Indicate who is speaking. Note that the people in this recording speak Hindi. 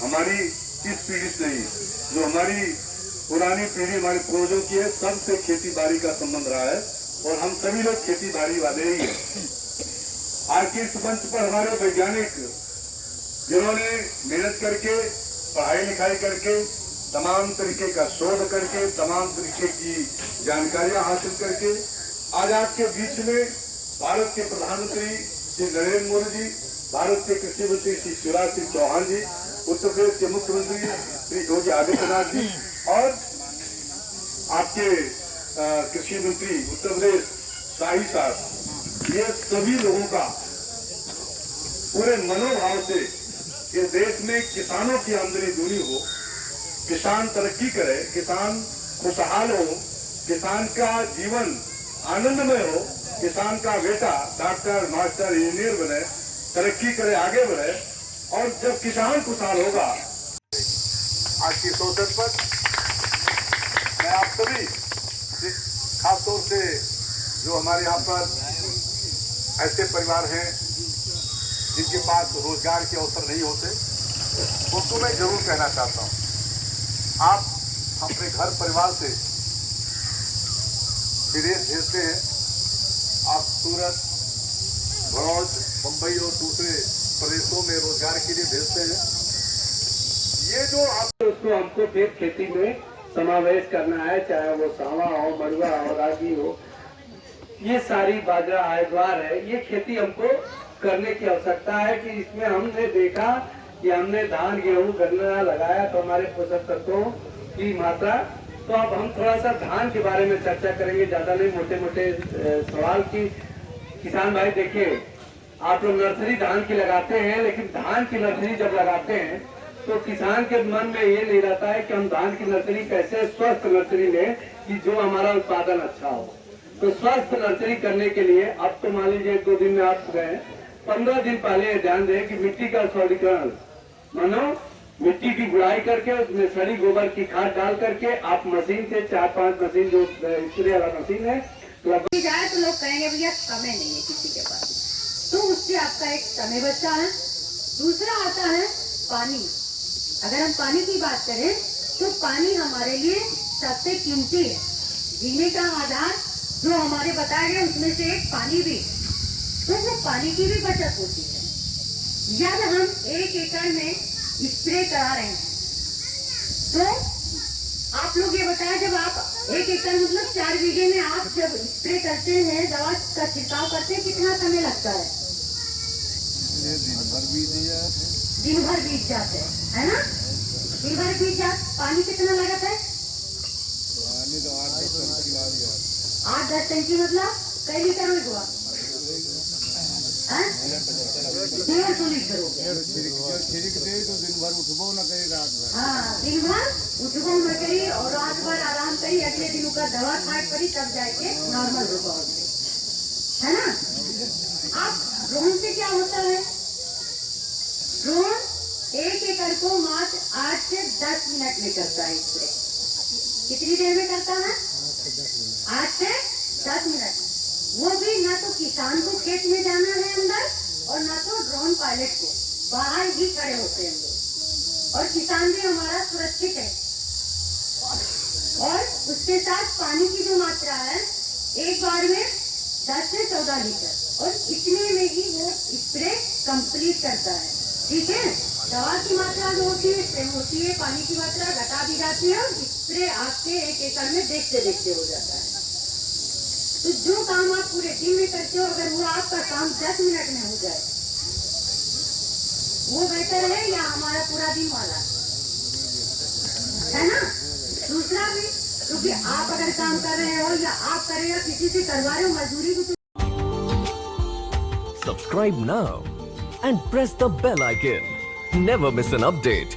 Speaker 1: हमारी इस पीढ़ी से नहीं, जो हमारी पुरानी पीढ़ी हमारे पूर्वजों की है, सबसे खेती बाड़ी का संबंध रहा है और हम सभी लोग खेती बाड़ी वाले ही हैं। आज के इस मंच पर हमारे वैज्ञानिक जिन्होंने मेहनत करके, पढ़ाई लिखाई करके, तमाम तरीके का शोध करके, तमाम तरीके की जानकारियां हासिल करके आज आपके बीच में भारत के प्रधानमंत्री श्री नरेंद्र मोदी जी, भारत के कृषि मंत्री श्री शिवराज सिंह चौहान जी, उत्तर प्रदेश के मुख्यमंत्री श्री योगी आदित्यनाथ जी और आपके कृषि मंत्री उत्तर प्रदेश शाही साहब, ये सभी लोगों का पूरे मनोभाव से इस देश में किसानों की आमदनी दूनी हो, किसान तरक्की करे, किसान खुशहाल हो, किसान का जीवन आनंदमय हो, किसान का बेटा डॉक्टर, मास्टर, इंजीनियर बने, तरक्की करे, आगे बढ़े। और जब किसान खुशहाल होगा, आज की अवसर पर मैं आप सभी, खासतौर से जो हमारे यहाँ पर ऐसे परिवार हैं जिनके पास रोजगार के अवसर नहीं होते, उसको मैं जरूर कहना चाहता हूँ, आप अपने घर परिवार से विदेश भेजते हैं, आप सूरत, बड़ौद, मुंबई और दूसरे प्रदेशों में रोजगार के लिए भेजते हैं। ये जो आप
Speaker 2: उसको हमको फिर खेती में समावेश करना है, चाहे वो सावा हो, मड़ुआ हो, रागी हो, ये सारी बाजरा है, ज्वार है, ये खेती हमको करने की आवश्यकता है। कि इसमें हमने देखा कि हमने धान, गेहूं, गन्ना लगाया तो हमारे पोषक तत्वों की मात्रा, तो अब हम थोड़ा सा धान के बारे में चर्चा करेंगे, ज्यादा नहीं, मोटे मोटे सवाल की। किसान भाई देखिए, आप लोग नर्सरी धान की लगाते हैं, लेकिन धान की नर्सरी जब लगाते हैं तो किसान के मन में ये नहीं रहता है कि हम धान की नर्सरी कैसे स्वस्थ नर्सरी लें कि जो हमारा उत्पादन अच्छा हो। तो स्वस्थ नर्सरी करने के लिए अब तो मान लीजिए 2 दिन में आप गए, 15 दिन पहले ध्यान दें कि मिट्टी का सौलीकरण, मानो मिट्टी की गुड़ाई करके उसमें सड़ी गोबर की खाद डाल करके आप मशीन से 4-5 मशीन, जो स्प्रे वाला मशीन है,
Speaker 3: जाए तो लोग कहेंगे भैया समय नहीं है किसी के पास, तो उससे आपका एक समय बचता है। दूसरा आता है पानी। अगर हम पानी की बात करें तो पानी हमारे लिए सबसे कीमती है, जीने का आधार जो हमारे बताए गए उसमें से एक पानी भी, तो वो पानी की भी बचत होती है। जब हम 1 एकड़ में स्प्रे करा रहे हैं तो आप लोग ये बताएं, जब आप 1 एकड़ मतलब 4 बीघे में आप जब स्प्रे करते हैं, दवा का छिड़काव करते हैं, कितना समय लगता है? दिन भर बीत जाते हैं, है ना? दिन भर बीत जाते। पानी कितना लागत है? 8-10 टंकी, मतलब कई लीटर हो गया? 150 लीटर हो गया। हाँ, दिन भर उठबो न करी और रात भर आराम करी, अगले दिन का दवा खाए पड़ी, तब जाके नॉर्मल हो पाओगे, है ना? अब ड्रोन से क्या होता है? ड्रोन 1 एकड़ को मात्र 8 से 10 मिनट में करता है स्प्रे। कितनी देर में करता है? 8 से 10 मिनट। वो भी ना तो किसान को खेत में जाना है अंदर, और ना तो ड्रोन पायलट को, बाहर ही खड़े होते हैं लोग, और किसान भी हमारा सुरक्षित है। और उसके साथ पानी की जो मात्रा है, एक बार में 10 से 14 लीटर, और इतने में ही वो स्प्रे कंप्लीट करता है। ठीक है, दवा की मात्रा जो होती है, पानी की मात्रा घटा दी जाती है, और स्प्रे आपके 1 एकड़ में देखते देखते हो जाता है। तो जो काम आप पूरे दिन में करते हो, अगर वो आपका काम 10 मिनट में हो जाए, वो बेहतर है या हमारा पूरा दिन वाला, है ना? दूसरा भी, क्योंकि आप अगर काम कर रहे हो या आप कर रहे हो, किसी से करवा रहे हो मजदूरी भी।
Speaker 4: Subscribe now and press the bell icon. Never miss an update.